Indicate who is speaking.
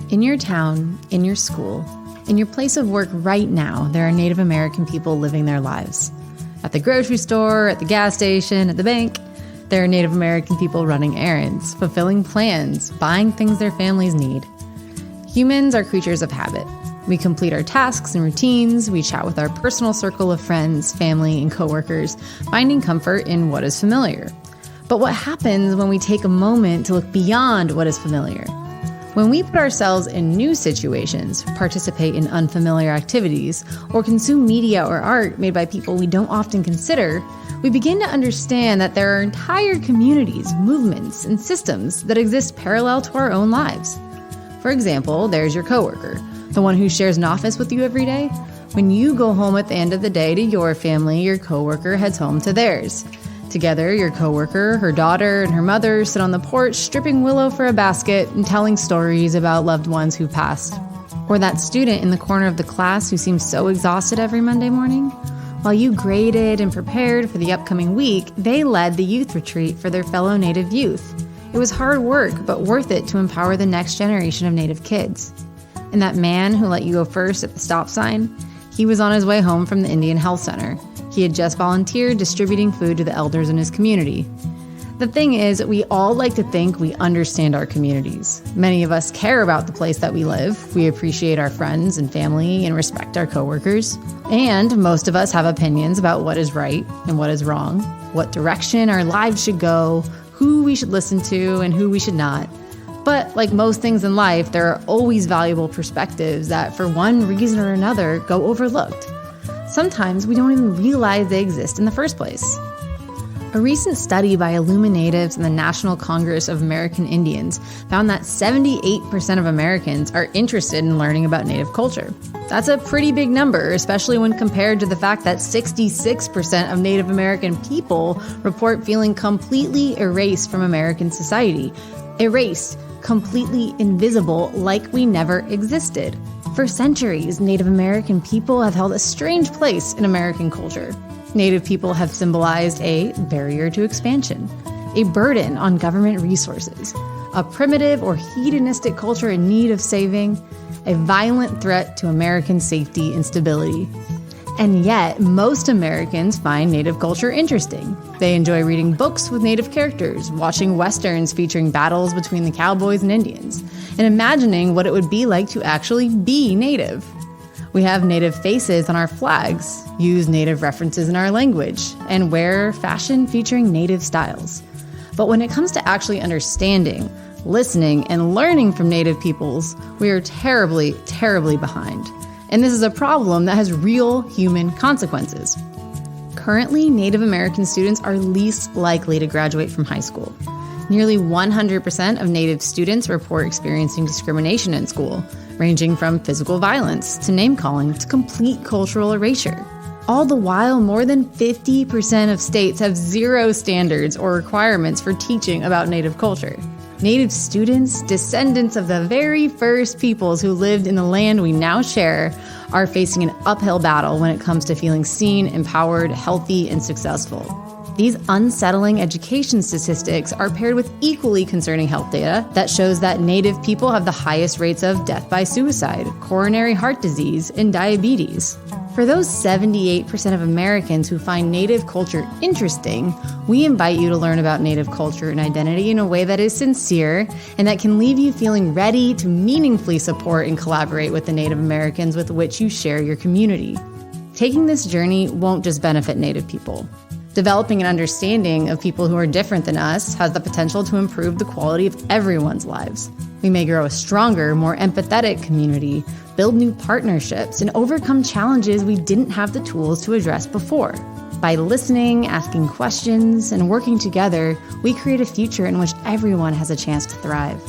Speaker 1: In your town, in your school, in your place of work right now, there are Native American people living their lives. At the grocery store, at the gas station, at the bank, there are Native American people running errands, fulfilling plans, buying things their families need. Humans are creatures of habit. We complete our tasks and routines, we chat with our personal circle of friends, family, and coworkers, finding comfort in what is familiar. But what happens when we take a moment to look beyond what is familiar? When we put ourselves in new situations, participate in unfamiliar activities, or consume media or art made by people we don't often consider, we begin to understand that there are entire communities, movements, and systems that exist parallel to our own lives. For example, there's your coworker, the one who shares an office with you every day. When you go home at the end of the day to your family, your coworker heads home to theirs. Together, your coworker, her daughter, and her mother sit on the porch stripping willow for a basket and telling stories about loved ones who passed. Or that student in the corner of the class who seems so exhausted every Monday morning. While you graded and prepared for the upcoming week, they led the youth retreat for their fellow Native youth. It was hard work, but worth it to empower the next generation of Native kids. And that man who let you go first at the stop sign, he was on his way home from the Indian Health Center. He had just volunteered distributing food to the elders in his community. The thing is, we all like to think we understand our communities. Many of us care about the place that we live. We appreciate our friends and family and respect our coworkers. And most of us have opinions about what is right and what is wrong, what direction our lives should go, who we should listen to and who we should not. But like most things in life, there are always valuable perspectives that, for one reason or another, go overlooked. Sometimes we don't even realize they exist in the first place. A recent study by IllumiNatives and the National Congress of American Indians found that 78% of Americans are interested in learning about Native culture. That's a pretty big number, especially when compared to the fact that 66% of Native American people report feeling completely erased from American society. Erased, completely invisible, like we never existed. For centuries, Native American people have held a strange place in American culture. Native people have symbolized a barrier to expansion, a burden on government resources, a primitive or hedonistic culture in need of saving, a violent threat to American safety and stability. And yet, most Americans find Native culture interesting. They enjoy reading books with Native characters, watching Westerns featuring battles between the cowboys and Indians, and imagining what it would be like to actually be Native. We have Native faces on our flags, use Native references in our language, and wear fashion featuring Native styles. But when it comes to actually understanding, listening, and learning from Native peoples, we are terribly, terribly behind. And this is a problem that has real human consequences. Currently, Native American students are least likely to graduate from high school. Nearly 100% of Native students report experiencing discrimination in school, ranging from physical violence to name-calling to complete cultural erasure. All the while, more than 50% of states have zero standards or requirements for teaching about Native culture. Native students, descendants of the very first peoples who lived in the land we now share, are facing an uphill battle when it comes to feeling seen, empowered, healthy, and successful. These unsettling education statistics are paired with equally concerning health data that shows that Native people have the highest rates of death by suicide, coronary heart disease, and diabetes. For those 78% of Americans who find Native culture interesting, we invite you to learn about Native culture and identity in a way that is sincere and that can leave you feeling ready to meaningfully support and collaborate with the Native Americans with which you share your community. Taking this journey won't just benefit Native people. Developing an understanding of people who are different than us has the potential to improve the quality of everyone's lives. We may grow a stronger, more empathetic community, build new partnerships, and overcome challenges we didn't have the tools to address before. By listening, asking questions, and working together, we create a future in which everyone has a chance to thrive.